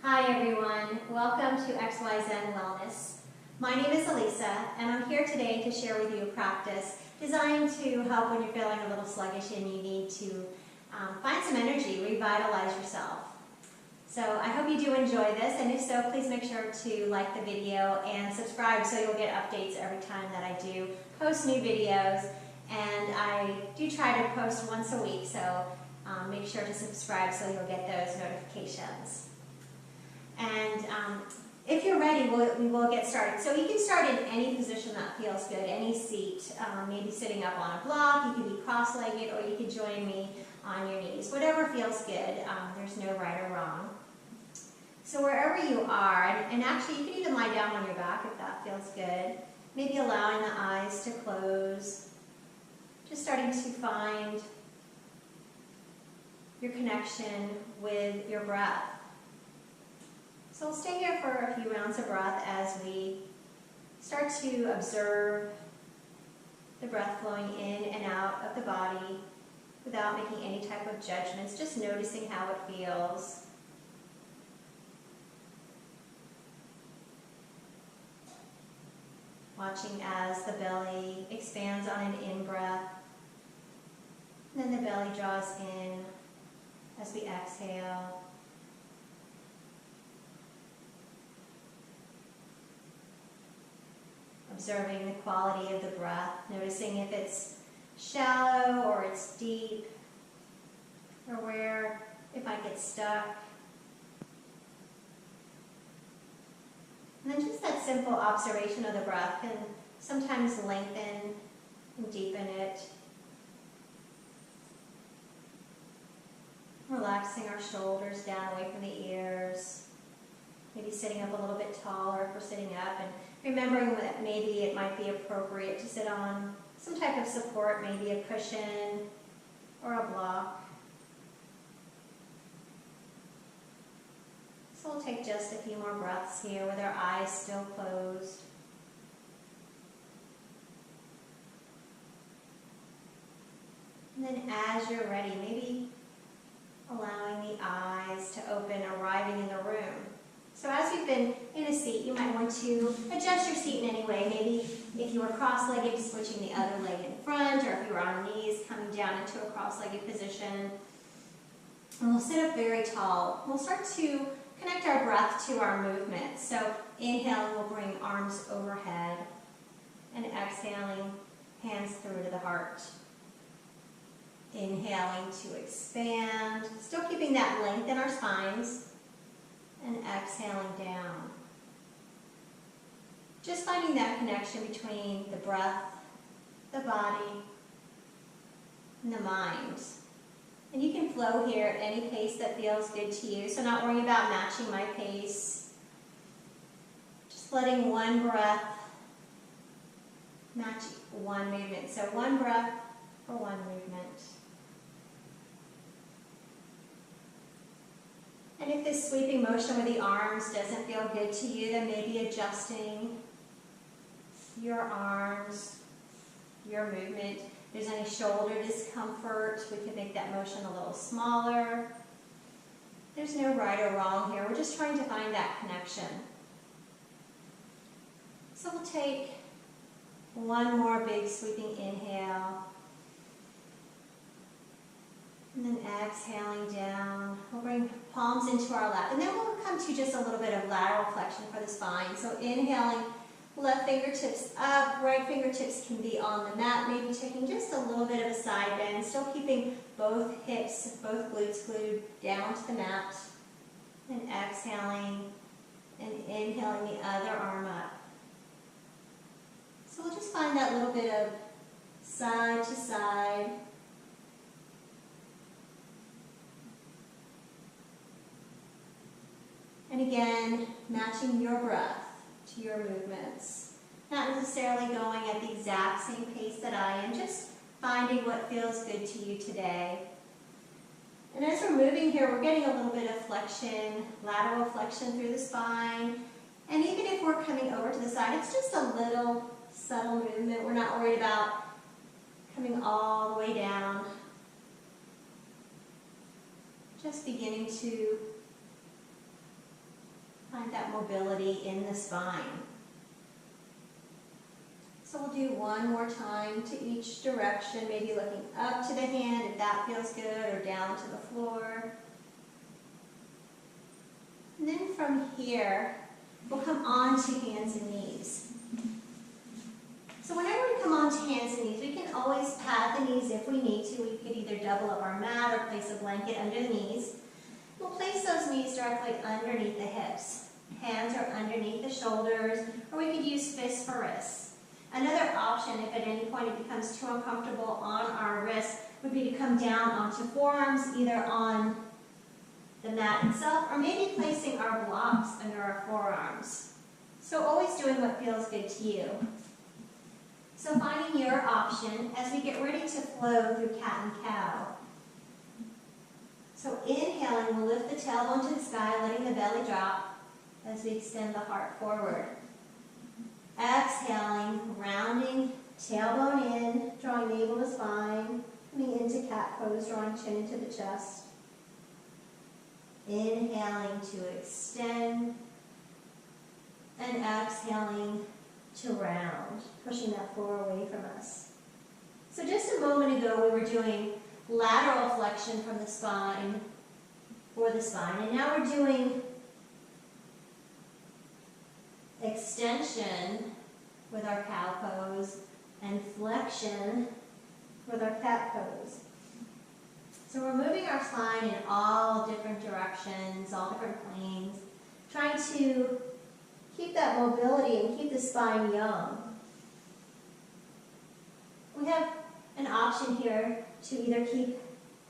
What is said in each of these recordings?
Hi everyone, welcome to XYZ Wellness. My name is Elisa and I'm here today to share with you a practice designed to help when you're feeling a little sluggish and you need to find some energy, revitalize yourself. So I hope you do enjoy this, and if so, please make sure to like the video and subscribe so you'll get updates every time that I do post new videos. And I do try to post once a week, so make sure to subscribe so you'll get those notifications. And if you're ready, we will get started. So you can start in any position that feels good, any seat, maybe sitting up on a block, you can be cross-legged, or you can join me on your knees. Whatever feels good, there's no right or wrong. So wherever you are, and actually you can even lie down on your back if that feels good, maybe allowing the eyes to close, just starting to find your connection with your breath. So we'll stay here for a few rounds of breath as we start to observe the breath flowing in and out of the body without making any type of judgments, just noticing how it feels. Watching as the belly expands on an in-breath, and then the belly draws in as we exhale. Observing the quality of the breath, noticing if it's shallow or it's deep, or where it might get stuck. And then just that simple observation of the breath can sometimes lengthen and deepen it. Relaxing our shoulders down away from the ears. Maybe sitting up a little bit taller if we're sitting up, and remembering that maybe it might be appropriate to sit on some type of support, maybe a cushion or a block. So we'll take just a few more breaths here with our eyes still closed. And then as you're ready, maybe allowing the eyes to open, arriving in the room. So as you've been in a seat, you might want to adjust your seat in any way. Maybe if you were cross-legged, switching the other leg in front, or if you were on knees, coming down into a cross-legged position. And we'll sit up very tall. We'll start to connect our breath to our movement. So inhaling, we'll bring arms overhead, and exhaling, hands through to the heart. Inhaling to expand, still keeping that length in our spines. And exhaling down. Just finding that connection between the breath, the body, and the mind. And you can flow here at any pace that feels good to you, so not worrying about matching my pace. Just letting one breath match one movement. So one breath for one movement. And if this sweeping motion with the arms doesn't feel good to you, then maybe adjusting your arms, your movement. If there's any shoulder discomfort, we can make that motion a little smaller. There's no right or wrong here. We're just trying to find that connection. So we'll take one more big sweeping inhale. And then exhaling down, we'll bring palms into our lap. And then we'll come to just a little bit of lateral flexion for the spine. So inhaling, left fingertips up, right fingertips can be on the mat, maybe taking just a little bit of a side bend, still keeping both hips, both glutes glued down to the mat. And exhaling and inhaling the other arm up. So we'll just find that little bit of side to side. And again, matching your breath to your movements. Not necessarily going at the exact same pace that I am, just finding what feels good to you today. And as we're moving here, we're getting a little bit of flexion, lateral flexion through the spine. And even if we're coming over to the side, it's just a little subtle movement. We're not worried about coming all the way down. Just beginning to Find that mobility in the spine. So we'll do one more time to each direction, maybe looking up to the hand if that feels good, or down to the floor. And then from here, we'll come on to hands and knees. So whenever we come on to hands and knees, we can always pat the knees if we need to. We could either double up our mat or place a blanket under the knees. We'll place those knees directly underneath the hips. Hands are underneath the shoulders, or we could use fists for wrists. Another option, if at any point it becomes too uncomfortable on our wrists, would be to come down onto forearms, either on the mat itself, or maybe placing our blocks under our forearms. So always doing what feels good to you. So finding your option as we get ready to flow through cat and cow. So inhaling, we'll lift the tailbone to the sky, letting the belly drop as we extend the heart forward. Exhaling, rounding, tailbone in, drawing navel to spine, coming into cat pose, drawing chin into the chest. Inhaling to extend, and exhaling to round, pushing that floor away from us. So just a moment ago we were doing lateral flexion from the spine, for the spine, and now we're doing extension with our cow pose and flexion with our cat pose. So we're moving our spine in all different directions, all different planes, trying to keep that mobility and keep the spine young. We have an option here to either keep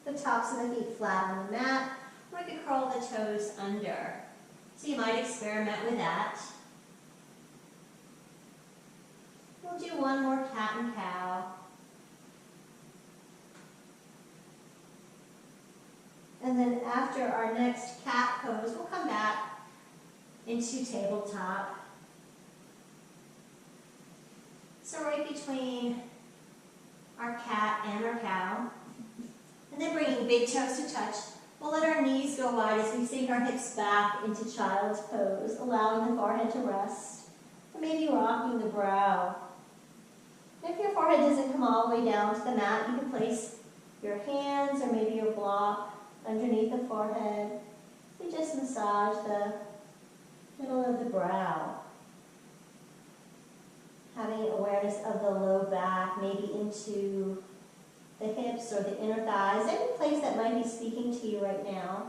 the tops of the feet flat on the mat, or we could curl the toes under. So you might experiment with that. We'll do one more cat and cow. And then after our next cat pose, we'll come back into tabletop. So right between our cat and our cow. And then bringing big toes to touch, we'll let our knees go wide as we sink our hips back into child's pose, allowing the forehead to rest, or maybe rocking the brow. And if your forehead doesn't come all the way down to the mat, you can place your hands or maybe your block underneath the forehead. You just massage the middle of the brow. Having awareness of the low back, maybe into the hips or the inner thighs, any place that might be speaking to you right now.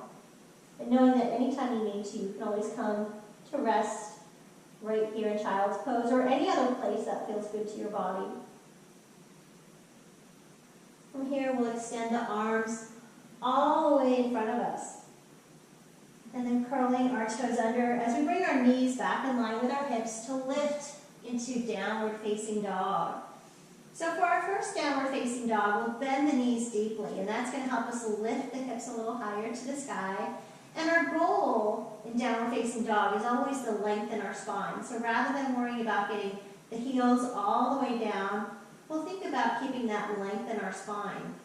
And knowing that anytime you need to, you can always come to rest right here in child's pose, or any other place that feels good to your body. From here, we'll extend the arms all the way in front of us. And then curling our toes under as we bring our knees back in line with our hips to lift into downward facing dog. So for our first downward facing dog, we'll bend the knees deeply, and that's going to help us lift the hips a little higher to the sky. And our goal in downward facing dog is always to lengthen our spine. So rather than worrying about getting the heels all the way down, we'll think about keeping that length in our spine.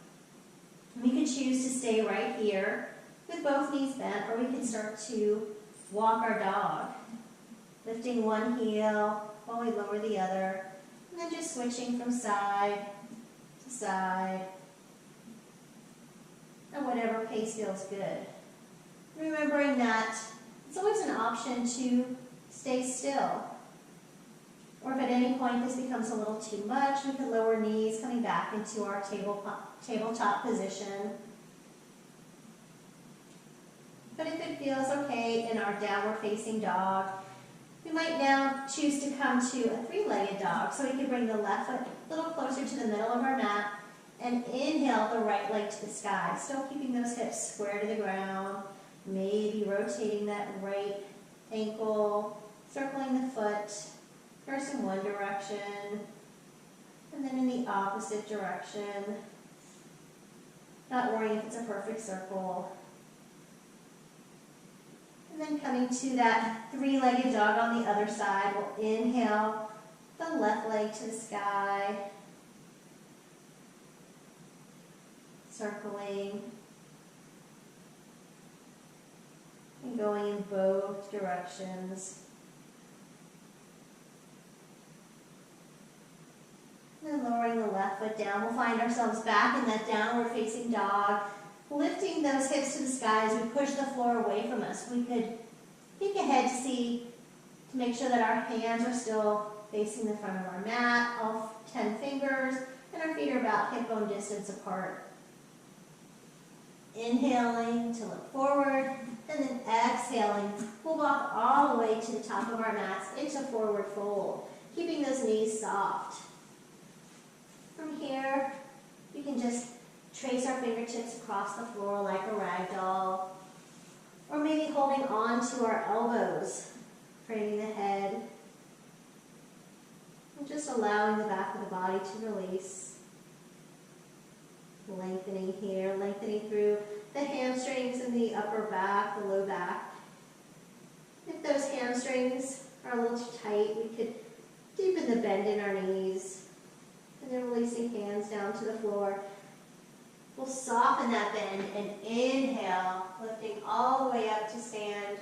We could choose to stay right here with both knees bent, or we could start to walk our dog, lifting one heel while we lower the other, and then just switching from side to side at whatever pace feels good. Remembering that it's always an option to stay still. Or if at any point this becomes a little too much, we can lower knees, coming back into our tabletop position. But if it feels okay in our downward facing dog, we might now choose to come to a three-legged dog. So we can bring the left foot a little closer to the middle of our mat and inhale the right leg to the sky, still keeping those hips square to the ground, maybe rotating that right ankle, circling the foot, first in one direction, and then in the opposite direction. Not worrying if it's a perfect circle. And then coming to that three-legged dog on the other side, we'll inhale the left leg to the sky, circling, and and going in both directions. And then lowering the left foot down. We'll find ourselves back in that downward facing dog, lifting those hips to the sky as we push the floor away from us. We could peek ahead to make sure that our hands are still facing the front of our mat, all 10 fingers, and our feet are about hip bone distance apart. Inhaling to look forward, and then exhaling. We'll walk all the way to the top of our mats into forward fold, keeping those knees soft. From here, we can just trace our fingertips across the floor like a rag doll, or maybe holding on to our elbows, framing the head, and just allowing the back of the body to release. Lengthening here, lengthening through the hamstrings and the upper back, the low back. If those hamstrings are a little too tight, we could deepen the bend in our knees. And then releasing hands down to the floor. We'll soften that bend and inhale, lifting all the way up to stand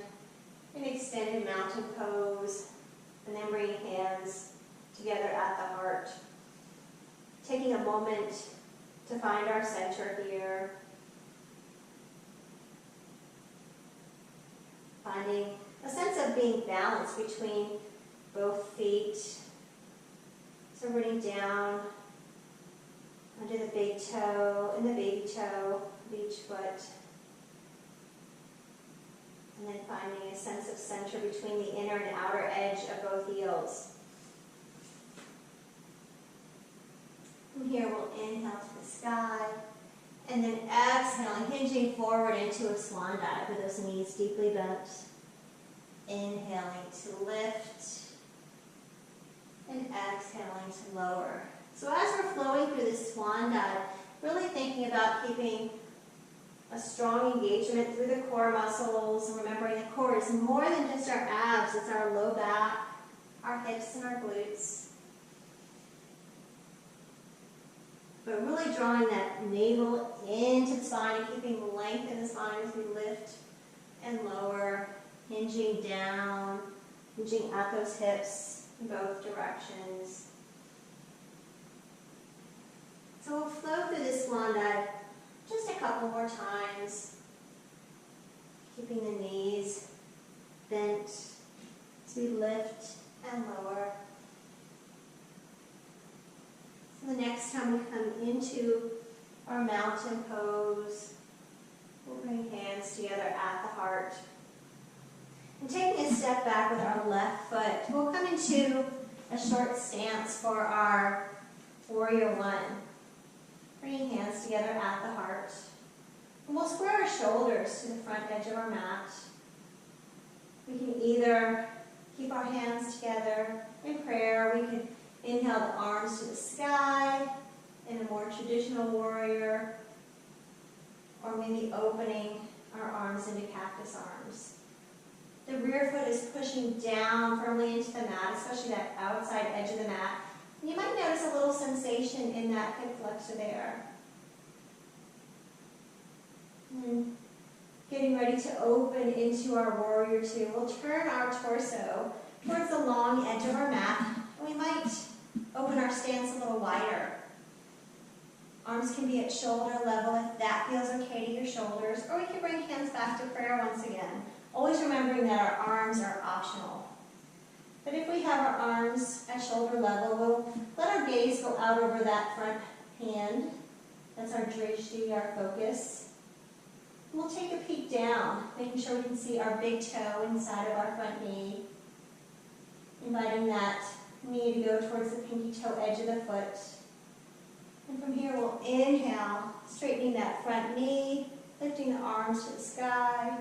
in extended mountain pose. And then bringing hands together at the heart. Taking a moment to find our center here. Finding a sense of being balanced between both feet. So rooting down under the big toe and the baby toe of each foot. And then finding a sense of center between the inner and outer edge of both heels. From here, we'll inhale to the sky, and then exhaling, hinging forward into a swan dive with those knees deeply bent. Inhaling to lift, and exhaling to lower. So as we're flowing through this swan dive, really thinking about keeping a strong engagement through the core muscles, and remembering the core is more than just our abs, it's our low back, our hips, and our glutes. But really drawing that navel into the spine and keeping length in the spine as we lift and lower, hinging down, hinging at those hips in both directions. So we'll flow through this swan dive just a couple more times, keeping the knees bent as we lift and lower. The next time we come into our mountain pose, we'll bring hands together at the heart. And taking a step back with our left foot, we'll come into a short stance for our warrior one. Bringing hands together at the heart. And we'll square our shoulders to the front edge of our mat. We can either keep our hands together in prayer, we can inhale the arms to the sky in a more traditional warrior, or maybe opening our arms into cactus arms. The rear foot is pushing down firmly into the mat, especially that outside edge of the mat. And you might notice a little sensation in that hip flexor there. And getting ready to open into our warrior two. We'll turn our torso towards the long edge of our mat, and we might open our stance a little wider. Arms can be at shoulder level if that feels okay to your shoulders, or we can bring hands back to prayer once again. Always remembering that our arms are optional. But if we have our arms at shoulder level, we'll let our gaze go out over that front hand. That's our drishti, our focus. And we'll take a peek down, making sure we can see our big toe inside of our front knee. Inviting that knee to go towards the pinky toe edge of the foot. And from here we'll inhale, straightening that front knee, lifting the arms to the sky,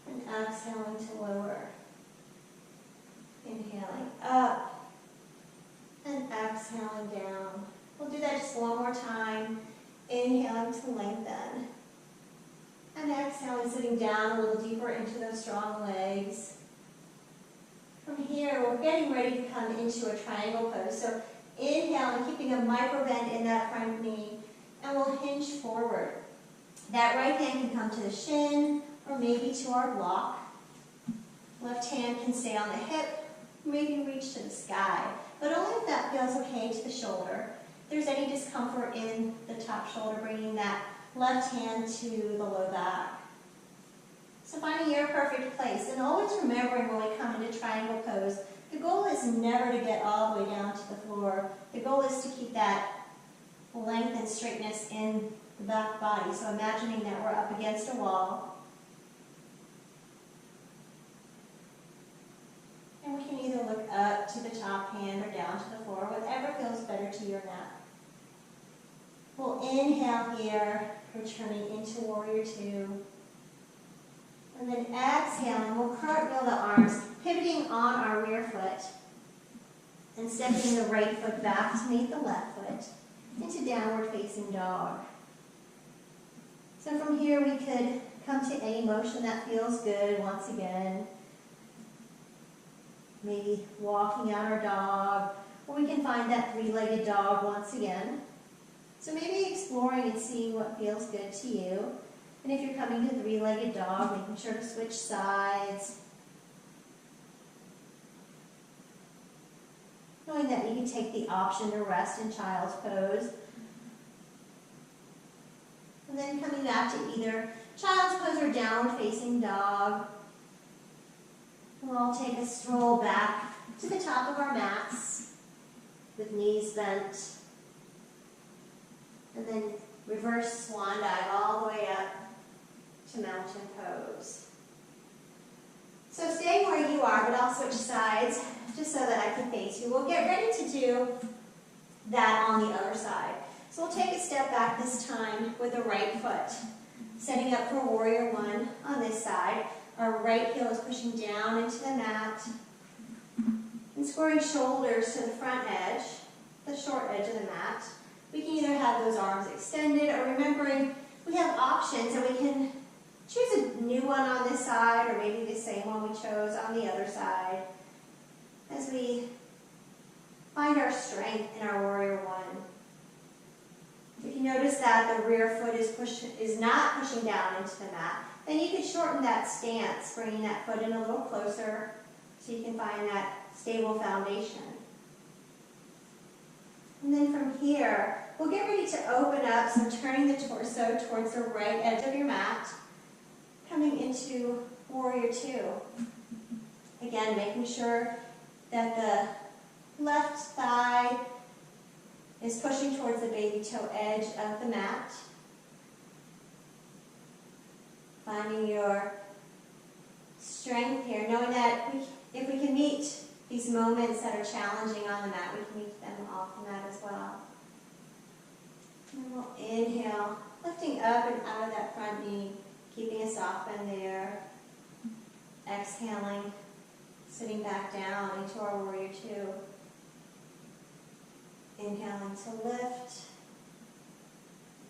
and exhaling to lower. Inhaling up, and exhaling down. We'll do that just one more time, inhaling to lengthen. And exhaling, sitting down a little deeper into those strong legs. From here, we're getting ready to come into a triangle pose. So inhaling, keeping a micro bend in that front knee, and we'll hinge forward. That right hand can come to the shin, or maybe to our block. Left hand can stay on the hip, maybe reach to the sky, but only if that feels okay to the shoulder. If there's any discomfort in the top shoulder, bringing that left hand to the low back. So finding your perfect place, and always remembering when we come into triangle pose, the goal is never to get all the way down to the floor. The goal is to keep that length and straightness in the back body. So imagining that we're up against a wall. And we can either look up to the top hand or down to the floor, whatever feels better to your neck. We'll inhale here, returning into Warrior Two. And then exhaling, we'll cartwheel the arms, pivoting on our rear foot and stepping the right foot back to meet the left foot into downward facing dog. So from here we could come to any motion that feels good once again. Maybe walking out our dog, or we can find that three-legged dog once again. So maybe exploring and seeing what feels good to you. And if you're coming to three-legged dog, making sure to switch sides. Knowing that you can take the option to rest in child's pose. And then coming back to either child's pose or downward facing dog. We'll take a stroll back to the top of our mats with knees bent. And then reverse swan dive all the way up to mountain pose. So staying where you are, but I'll switch sides just so that I can face you. We'll get ready to do that on the other side. So we'll take a step back this time with the right foot, setting up for Warrior One on this side. Our right heel is pushing down into the mat and squaring shoulders to the front edge, the short edge of the mat. We can either have those arms extended, or remembering we have options and we can choose a new one on this side, or maybe the same one we chose on the other side, as we find our strength in our Warrior One. If you notice that the rear foot is not pushing down into the mat, then you can shorten that stance, bringing that foot in a little closer so you can find that stable foundation. And then from here, we'll get ready to open up, so turning the torso towards the right edge of your mat, coming into Warrior Two. Again, making sure that the left thigh is pushing towards the baby toe edge of the mat. Finding your strength here, knowing that if we can meet these moments that are challenging on the mat, we can meet them off the mat as well. And then we'll inhale, lifting up and out of that front knee, keeping a soft bend there. Exhaling, sitting back down into our Warrior Two. Inhaling to lift,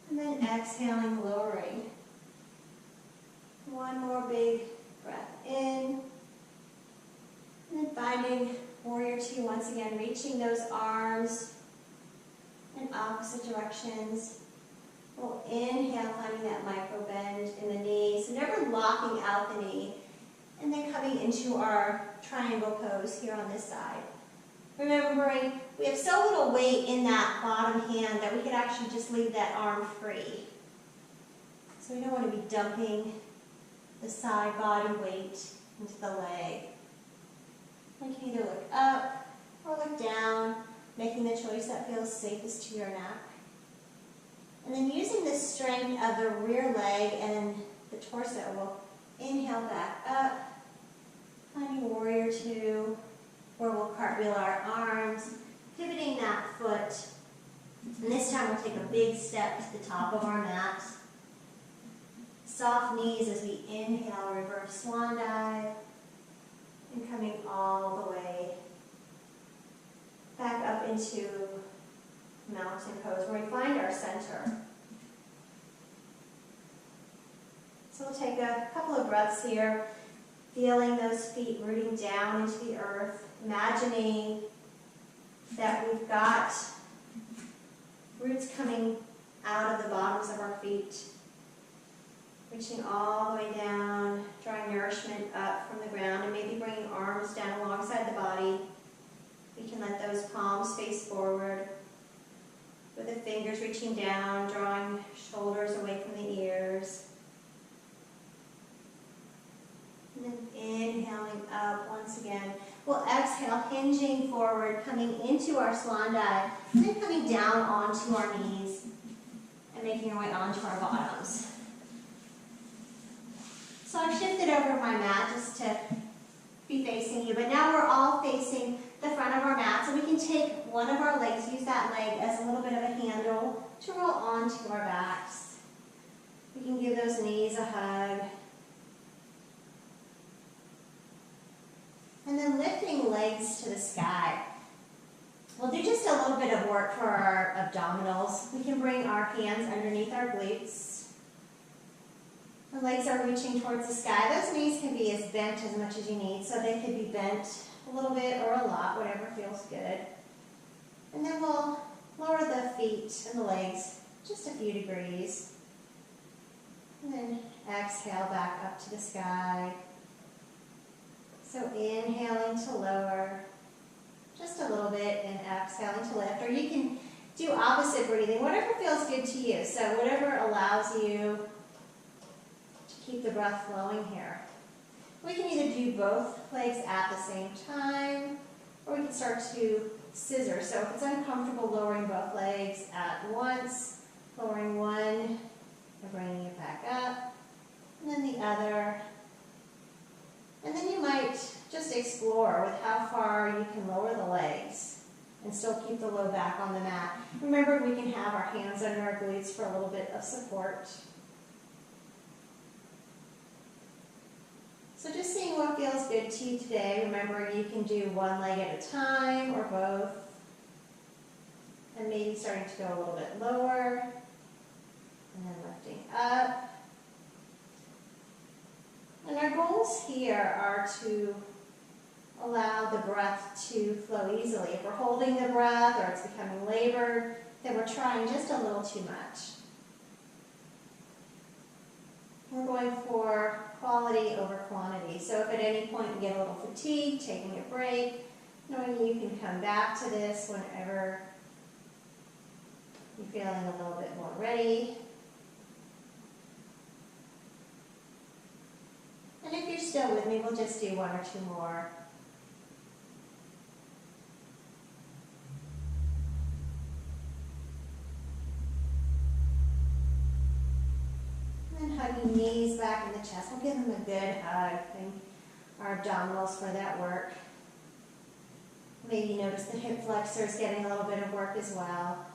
and then exhaling, lowering. One more big breath in, and then finding Warrior Two once again, reaching those arms in opposite directions. We'll inhale, finding that micro bend in the knee, so never locking out the knee, and then coming into our triangle pose here on this side. Remembering, we have so little weight in that bottom hand that we could actually just leave that arm free. So we don't want to be dumping the side body weight into the leg. We can either look up or look down, making the choice that feels safest to your neck. And then using the strength of the rear leg and the torso, we'll inhale back up, finding Warrior Two, where we'll cartwheel our arms, pivoting that foot. And this time we'll take a big step to the top of our mat. Soft knees as we inhale, reverse swan dive, and coming all the way back up into mountain pose, where we find our center. So we'll take a couple of breaths here, feeling those feet rooting down into the earth, imagining that we've got roots coming out of the bottoms of our feet. Reaching all the way down, drawing nourishment up from the ground, and maybe bringing arms down alongside the body. We can let those palms face forward, with the fingers reaching down, drawing shoulders away from the ears. And then inhaling up once again. We'll exhale, hinging forward, coming into our swan dive, and then coming down onto our knees and making our way onto our bottoms. So I've shifted over my mat just to be facing you, but now we're all facing the front of our mat, so we can take one of our legs, use that leg as a little bit of a handle to roll onto our backs. We can give those knees a hug. And then lifting legs to the sky. We'll do just a little bit of work for our abdominals. We can bring our hands underneath our glutes. The legs are reaching towards the sky. Those knees can be as bent as much as you need, so they could be bent a little bit or a lot, whatever feels good. And then we'll lower the feet and the legs just a few degrees. And then exhale back up to the sky. So inhaling to lower just a little bit and exhaling to lift. Or you can do opposite breathing, whatever feels good to you. So whatever allows you to keep the breath flowing here. We can either do both legs at the same time, or we can start to scissor. So if it's uncomfortable lowering both legs at once, lowering one and bringing it back up, and then the other. And then you might just explore with how far you can lower the legs and still keep the low back on the mat. Remember, we can have our hands under our glutes for a little bit of support. So just seeing what feels good to you today. Remember, you can do one leg at a time or both. And maybe starting to go a little bit lower. And then lifting up. And our goals here are to allow the breath to flow easily. If we're holding the breath or it's becoming labored, then we're trying just a little too much. We're going for quality over quantity. So if at any point you get a little fatigued, taking a break, knowing you can come back to this whenever you're feeling a little bit more ready. And if you're still with me, we'll just do one or two more. And then hugging knees back in the chest. We'll give them a good hug. Thank our abdominals for that work. Maybe notice the hip flexors getting a little bit of work as well.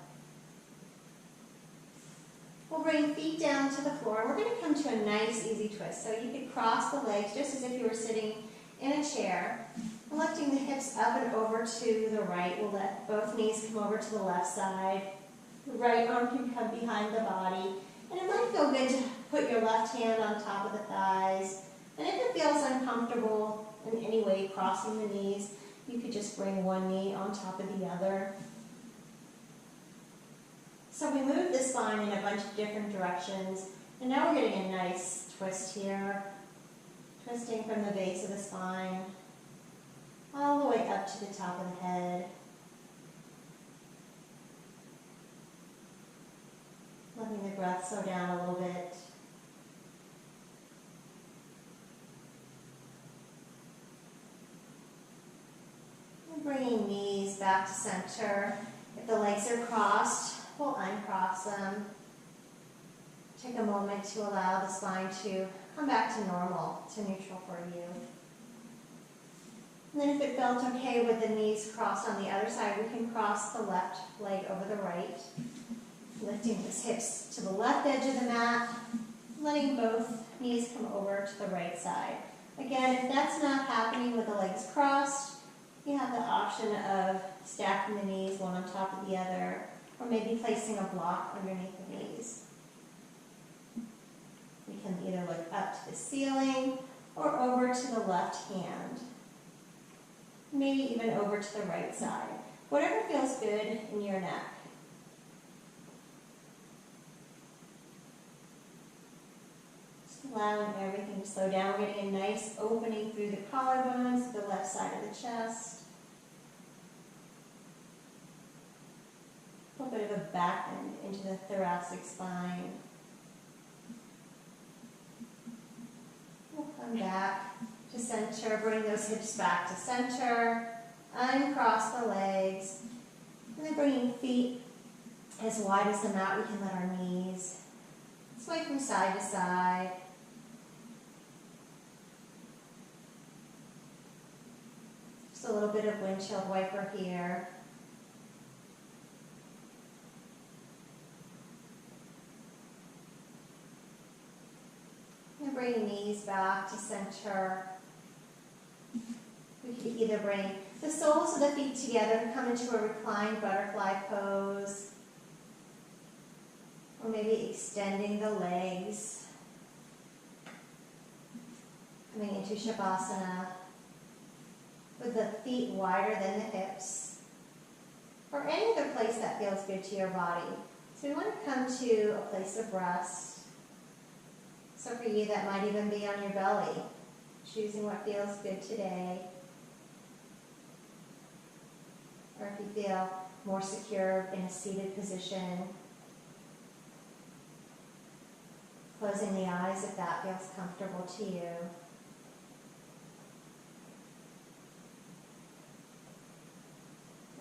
We'll bring feet down to the floor. We're going to come to a nice, easy twist. So you could cross the legs just as if you were sitting in a chair. And lifting the hips up and over to the right. We'll let both knees come over to the left side. The right arm can come behind the body. And it might feel good to put your left hand on top of the thighs. And if it feels uncomfortable in any way crossing the knees, you could just bring one knee on top of the other. So we move the spine in a bunch of different directions, and now we're getting a nice twist here, twisting from the base of the spine all the way up to the top of the head. Letting the breath slow down a little bit. And bringing knees back to center. If the legs are crossed, we'll uncross them. Take a moment to allow the spine to come back to normal, to neutral for you. And then if it felt okay with the knees crossed on the other side, we can cross the left leg over the right. Lifting the hips to the left edge of the mat, letting both knees come over to the right side. Again, if that's not happening with the legs crossed, you have the option of stacking the knees one on top of the other, or maybe placing a block underneath the knees. We can either look up to the ceiling or over to the left hand. Maybe even over to the right side. Whatever feels good in your neck. Allowing everything to slow down. We're getting a nice opening through the collarbones, the left side of the chest. A little bit of a back bend into the thoracic spine. We'll come back to center, bring those hips back to center, uncross the legs, and then bringing feet as wide as the mat. We can let our knees sway from side to side. Just a little bit of windshield wiper here. And bring knees back to center. We can either bring the soles of the feet together, come into a reclined butterfly pose, or maybe extending the legs, coming into Shavasana with the feet wider than the hips, or any other place that feels good to your body. So we want to come to a place of rest. So for you, that might even be on your belly, choosing what feels good today. Or if you feel more secure in a seated position, closing the eyes if that feels comfortable to you.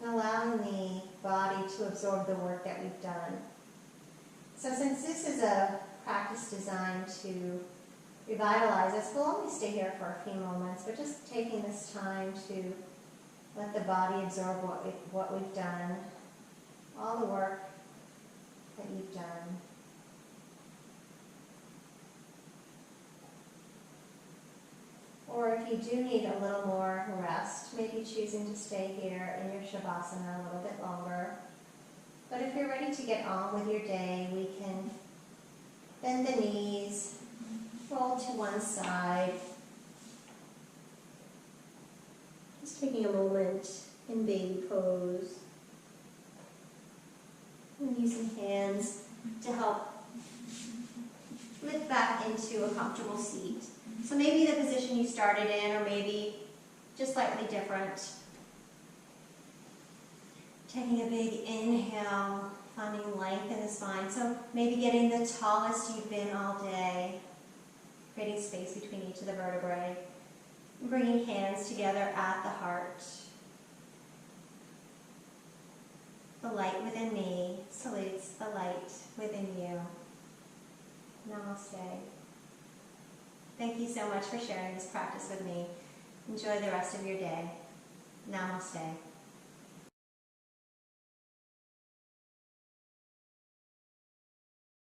And allowing the body to absorb the work that we've done. So since this is a practice designed to revitalize us, we'll only stay here for a few moments, but just taking this time to let the body absorb what we've done, all the work that you've done. Or if you do need a little more rest, maybe choosing to stay here in your Shavasana a little bit longer. But if you're ready to get on with your day, we can bend the knees, roll to one side. Just taking a moment in baby pose. And using hands to help lift back into a comfortable seat. So maybe the position you started in, or maybe just slightly different. Taking a big inhale, finding length in the spine. So maybe getting the tallest you've been all day, creating space between each of the vertebrae. And bringing hands together at the heart. The light within me salutes the light within you. Namaste. Thank you so much for sharing this practice with me. Enjoy the rest of your day. Namaste.